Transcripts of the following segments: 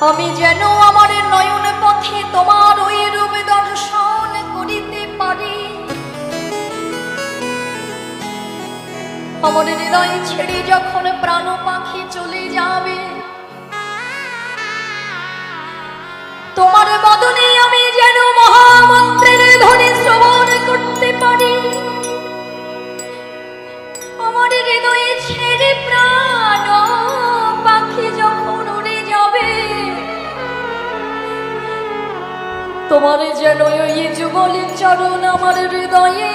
আমি যেন আমার নয়ন পথে তোমার ওই রূপ দর্শন করিতে পারি। আমার হৃদয় ছেড়ে যখন প্রাণ পাখি চলে যাবে, তোমার বদনে আমি যেন মহামন্ত্রের ধ্বনি শ্রবণ করতে পারি। আমার হৃদয়ে ছেড়ে প্রাণ পাখি যখন উড়ে যাবে, তোমার যেন ওই যুগলের চরণ আমার হৃদয়ে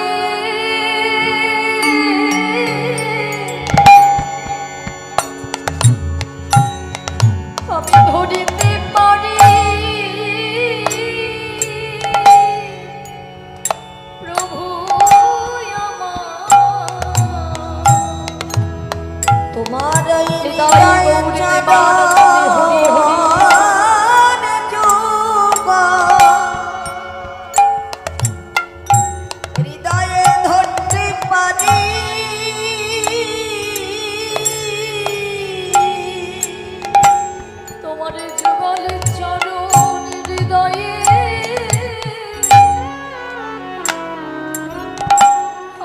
আমি ধরিতে পারি। প্রভু তোমার হৃদয়ে হরি হরি হৃদয়ে ধরতে পারি। তোমার যুগল চরণ হৃদয়ে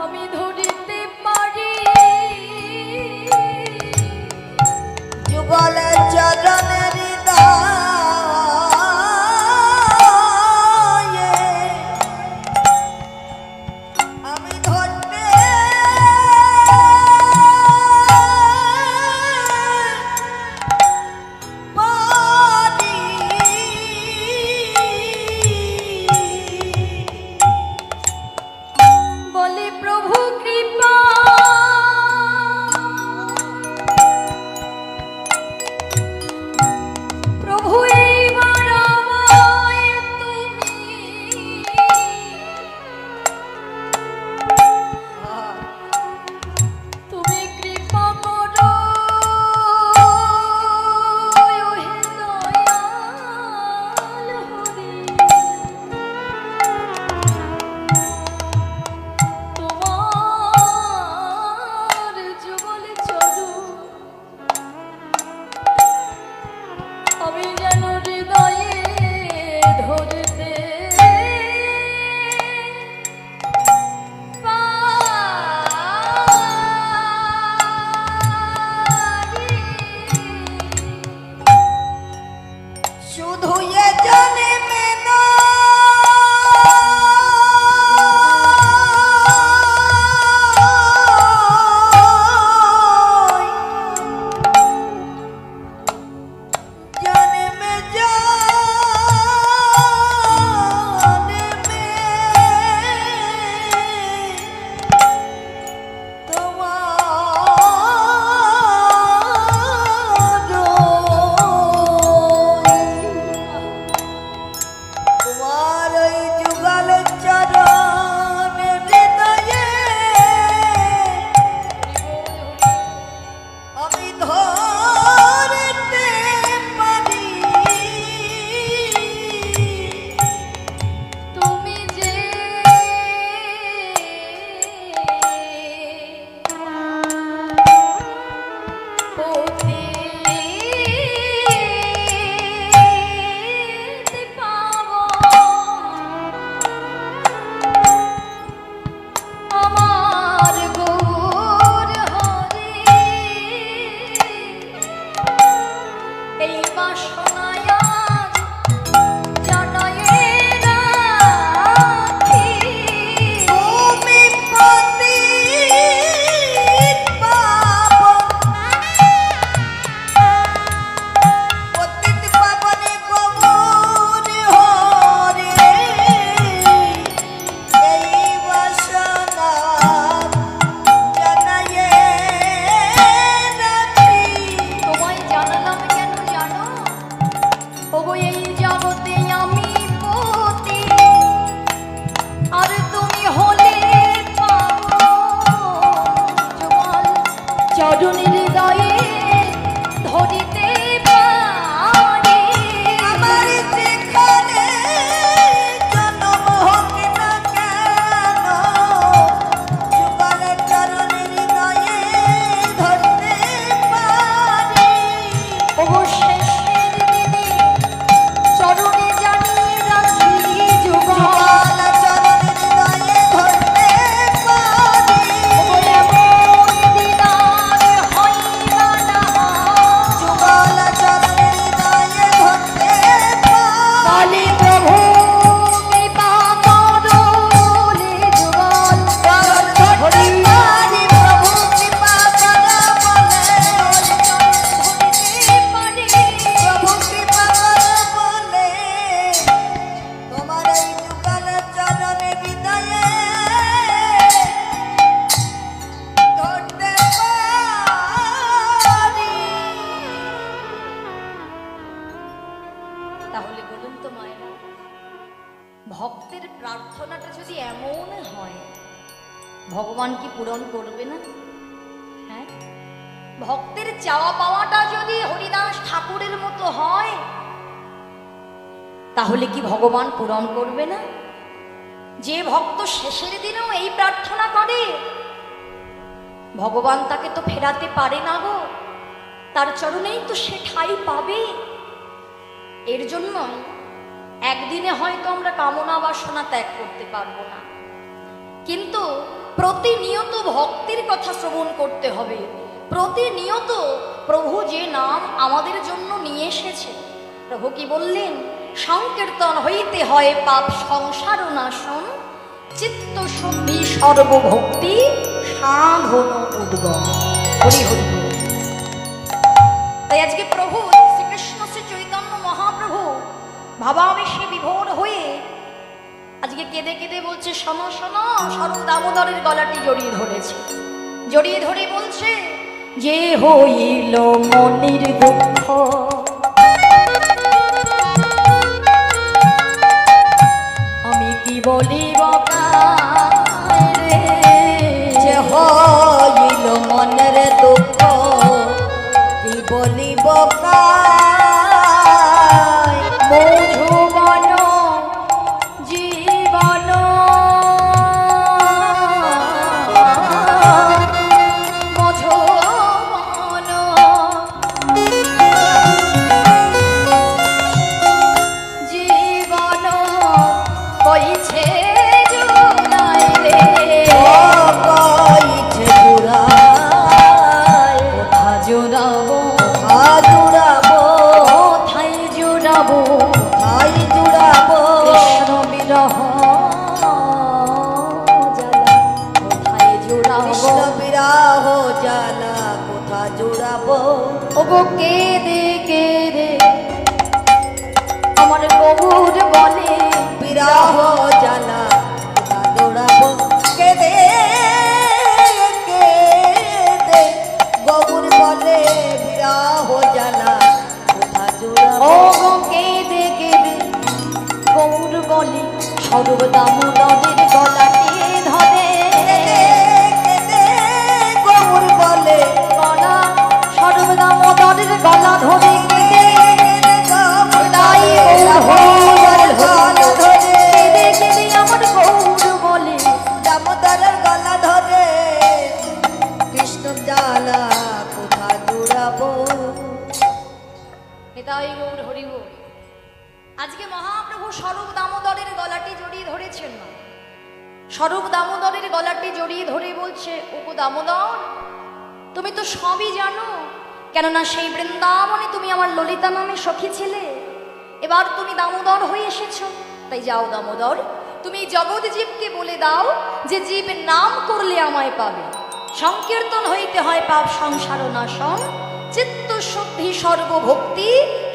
আমি ধরিতে পারি। যুগল চরণ হৃদয়ে আমি ধরতে পারি। বলে প্রভু কৃপা প্রভু এইবার আমায় তুমি কৃপা করো। হে দয়াল হরি, তোমার যুগল চরণ আমি যেন হৃদয়ে ধরতে পারি। শুধু এ জন্মে নয়, জন্মে জন্মে তোমার ওই যুগল চরণ হৃদয়ে আমি ধরতে পারি। তুমি যে পথে পাবো আমার গৌর হরি, এই বাসনায় জানায়ে রাখি। তুমি পতিত পাবনে গৌর হরি, এই বাসনা জানায়ে রাখি। তোমায় জানালাম কেন জানো? ওগো এই জগতে আমি পতি, আর তুমি হলে পাগল। চরণ হৃদয়ে ধরিতে পারি। আমার যেখানে জন্ম হোক না কেন, যুগল চরণ হৃদয়ে ধরতে পারি। ওগো শেষের দিনে তাহলে বলুন তো মায়েরা, ভক্তের প্রার্থনাটা যদি এমন হয়, ভগবান কি পূরণ করবে না? হ্যাঁ, ভক্তের চাওয়া পাওয়াটা যদি হরিদাস ঠাকুরের মতো হয়, তাহলে কি ভগবান পূরণ করবে না? যে ভক্ত শেষের দিনেও এই প্রার্থনা করে, ভগবান তাকে তো ফেরাতে পারে না গো, তার চরণেই তো সে ঠাই পাবে। এর জন্যই একদিনে হয়তো আমরা কামনা বাসনা ত্যাগ করতে পারবো না, কিন্তু প্রতিনিয়ত ভক্তির কথা শ্রবণ করতে হবে। প্রতিনিয়ত প্রভু যে নাম আমাদের জন্য নিয়ে এসেছে, প্রভু কি বললেন? সংকীর্তন হইতে হয় পাপ সংসার নাশন, চিত্ত শুদ্ধি সর্বভক্তি সাধন উদ্গম। হরি হরি বল। তাই আজকে প্রভু শ্রীকৃষ্ণ শ্রী চৈতন্য মহাপ্রভু ভাবাবেশে বিভোর হয়ে আজকে কেঁদে কেঁদে বলছে, শোনো শোনো, স্বরূপ দামোদরের গলাটি জড়িয়ে ধরেছে। জড়িয়ে ধরে বলছে, যে হইল মনির দুঃখ আমি কি বলিব কারে, যে হইল মনের দুঃখ কি বলিব কায়, মধুবন জীবন মধুবন জীবন কইছে জুড়াইলে, কইছে জুড়ায়, কোথা জুড়াবো জুড়াবো, কোথায় জুড়াবো, কোথায় জুড়াবো, কৃষ্ণ বিরহ জ্বালা কোথায় জুড়াবো, কৃষ্ণ বিরাহ জ্বালা কোথা জুড়াবো, ওগো কেঁদে কেঁদে আমার গৌর বলে, বিরাহ জ্বালা কোথা জুড়াবো, কেঁদে কেঁদে গৌর বলে বিরাহ জ্বালা কোথা জুড়াবো, ওগো কেঁদে কেঁদে গৌর বলে, স্বরূপ দামোদরের গলাটি ধরে, কেঁদে গৌর বলে গলা স্বরূপ দামোদরের গলা ধরে কেঁদে তাই দামোদরের গলা ধরে, কেঁদে কেঁদে আমার গৌর বলে, দামোদরের গলা ধরে কৃষ্ণ জ্বালা কোথা জুড়াবো। তাই গৌর হরি বল। আজকে মহাপ্রভু স্বরূপ দামোদরের গলাটি জড়িয়ে ধরেছেন না, স্বরূপ দামোদরের গলাটি জড়িয়ে ধরে বলছে, ওগো দামোদর, তুমি তো সবই জানো, কেননা সেই বৃন্দাবনে তুমি আমার ললিতা নামে সখী ছিলে, এবার তুমি দামোদর হয়ে এসেছো। তাই যাও দামোদর, তুমি জগৎ জীবকে বলে দাও যে জীব নাম করলে আমায় পাবে। সংকীর্তন হইতে হয় পাপ সংসার নাশন, চিত্ত শুদ্ধি সর্বভক্তি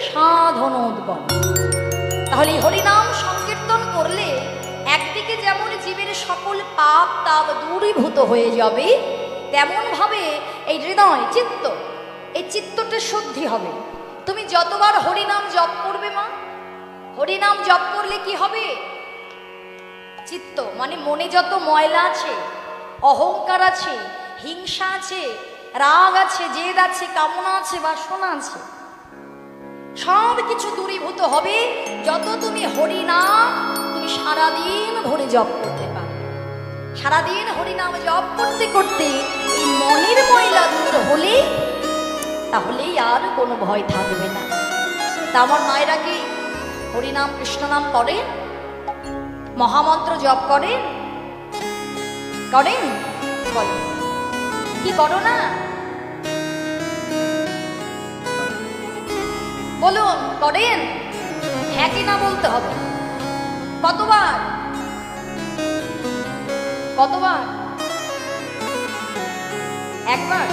সাধন উদ্গম। তাহলে এই হরিনাম সংকীর্তন করলে একদিকে যেমন জীবের সকল পাপ তাপ দূরীভূত হয়ে যাবে, তেমন ভাবে এই হৃদয় চিত্ত, এই চিত্তটা শুদ্ধি হবে। তুমি যতবার হরিনাম জপ করবে মা, হরিনাম জপ করলে কি হবে? চিত্ত মানে মনে যত ময়লা আছে, অহংকার আছে, হিংসা আছে, রাগ আছে, জেদ আছে, কামনা আছে, বাসনা আছে, সব কিছু দূরীভূত হবে যত তুমি হরিনাম তুমি সারাদিন ভরে জপ করতে পারো। সারাদিন হরিনাম জপ করতে করতে এই মনের ময়লা দূর হলে তাহলেই আর কোনো ভয় থাকবে না। তা আমার মায়েরা কি হরিনাম কৃষ্ণ নাম করেন? মহামন্ত্র জপ করেন? করেন? বলো কি করো না? বলুন করেন? হ্যাঁ কি না বলতে হবে। কতবার? কতবার? একবার?